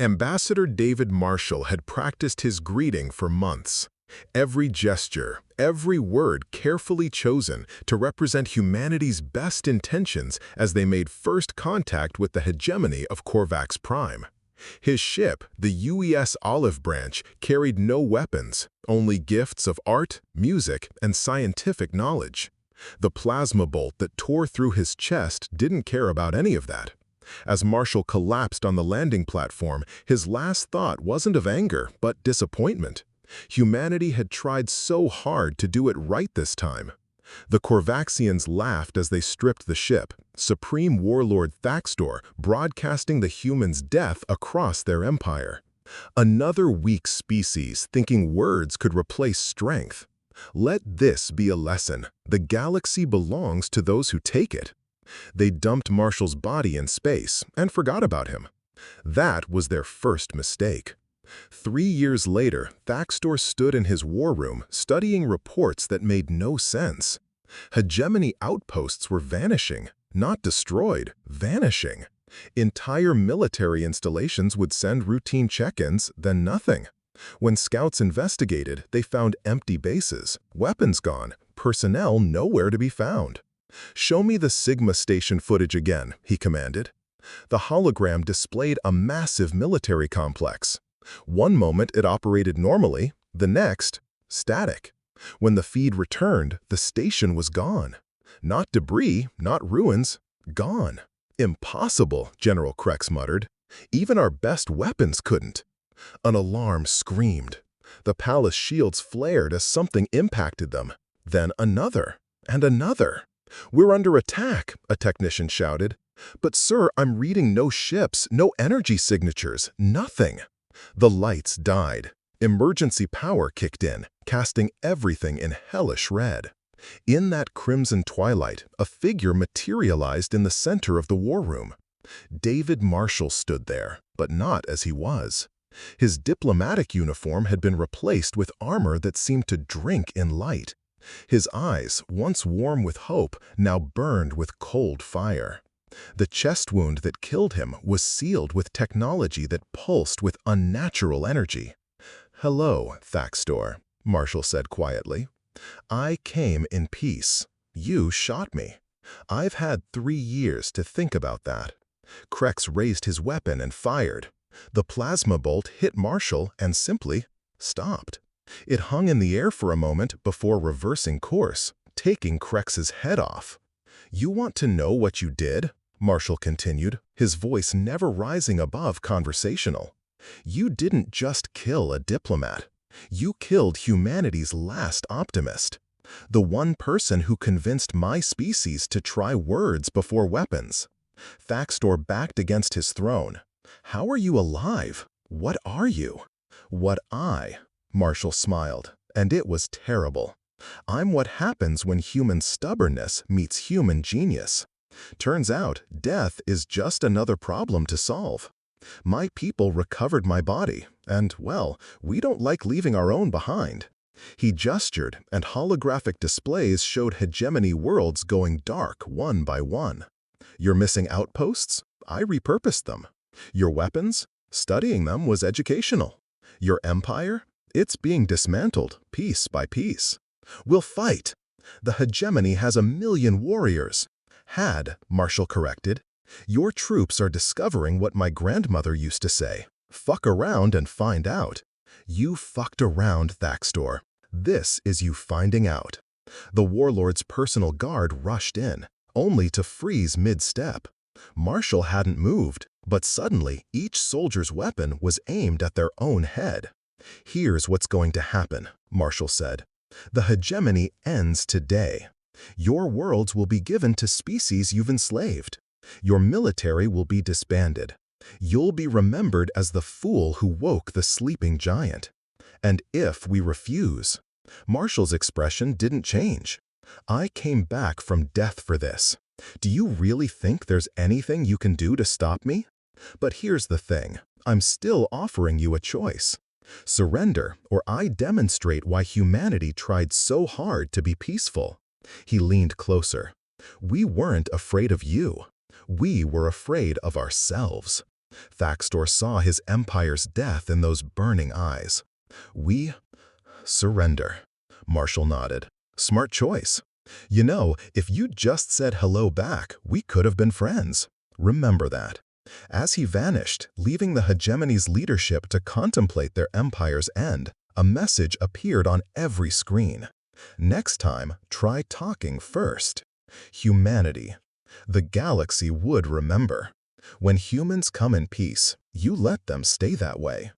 Ambassador David Marshall had practiced his greeting for months. Every gesture, every word carefully chosen to represent humanity's best intentions as they made first contact with the hegemony of Korvax Prime. His ship, the UES Olive Branch, carried no weapons, only gifts of art, music, and scientific knowledge. The plasma bolt that tore through his chest didn't care about any of that. As Marshall collapsed on the landing platform, his last thought wasn't of anger, but disappointment. Humanity had tried so hard to do it right this time. The Korvaxians laughed as they stripped the ship, Supreme Warlord Thaxtor broadcasting the humans' death across their empire. Another weak species thinking words could replace strength. Let this be a lesson. The galaxy belongs to those who take it. They dumped Marshall's body in space and forgot about him. That was their first mistake. 3 years later, Thaxtor stood in his war room studying reports that made no sense. Hegemony outposts were vanishing, not destroyed, vanishing. Entire military installations would send routine check-ins, then nothing. When scouts investigated, they found empty bases, weapons gone, personnel nowhere to be found. "Show me the Sigma Station footage again," he commanded. The hologram displayed a massive military complex. One moment it operated normally, the next, static. When the feed returned, the station was gone. Not debris, not ruins, gone. "Impossible," General Krex muttered. "Even our best weapons couldn't." An alarm screamed. The palace shields flared as something impacted them. Then another, and another. "We're under attack," a technician shouted. "But sir, I'm reading no ships, no energy signatures, nothing." The lights died. Emergency power kicked in, casting everything in hellish red. In that crimson twilight, a figure materialized in the center of the war room. David Marshall stood there, but not as he was. His diplomatic uniform had been replaced with armor that seemed to drink in light. His eyes, once warm with hope, now burned with cold fire. The chest wound that killed him was sealed with technology that pulsed with unnatural energy. "Hello, Thaxtor," Marshall said quietly. "I came in peace. You shot me. I've had 3 years to think about that." Krex raised his weapon and fired. The plasma bolt hit Marshall and simply stopped. It hung in the air for a moment before reversing course, taking Krex's head off. "You want to know what you did?" Marshall continued, his voice never rising above conversational. "You didn't just kill a diplomat. You killed humanity's last optimist. The one person who convinced my species to try words before weapons." Thaxtor backed against his throne. "How are you alive? What are you?" "What I?" Marshall smiled, and it was terrible. "I'm what happens when human stubbornness meets human genius. Turns out, death is just another problem to solve. My people recovered my body, and, well, we don't like leaving our own behind." He gestured, and holographic displays showed hegemony worlds going dark one by one. "Your missing outposts? I repurposed them. Your weapons? Studying them was educational. Your empire? It's being dismantled, piece by piece. We'll fight. The hegemony has 1,000,000 warriors. Had," Marshall corrected. "Your troops are discovering what my grandmother used to say. Fuck around and find out." You fucked around, Thaxtor. This is you finding out. The warlord's personal guard rushed in, only to freeze mid-step. Marshall hadn't moved, but suddenly each soldier's weapon was aimed at their own head. "Here's what's going to happen," Marshall said. "The hegemony ends today. Your worlds will be given to species you've enslaved. Your military will be disbanded. You'll be remembered as the fool who woke the sleeping giant. And if we refuse..." Marshall's expression didn't change. "I came back from death for this. Do you really think there's anything you can do to stop me? But here's the thing. I'm still offering you a choice. Surrender, or I demonstrate why humanity tried so hard to be peaceful." He leaned closer. "We weren't afraid of you. We were afraid of ourselves. Thaxtor saw his empire's death in those burning eyes. We surrender. Marshall nodded. Smart choice. You know, if you'd just said hello back, we could have been friends. Remember that. As he vanished, leaving the hegemony's leadership to contemplate their empire's end, a message appeared on every screen. Next time, try talking first. Humanity. The galaxy would remember. When humans come in peace, you let them stay that way.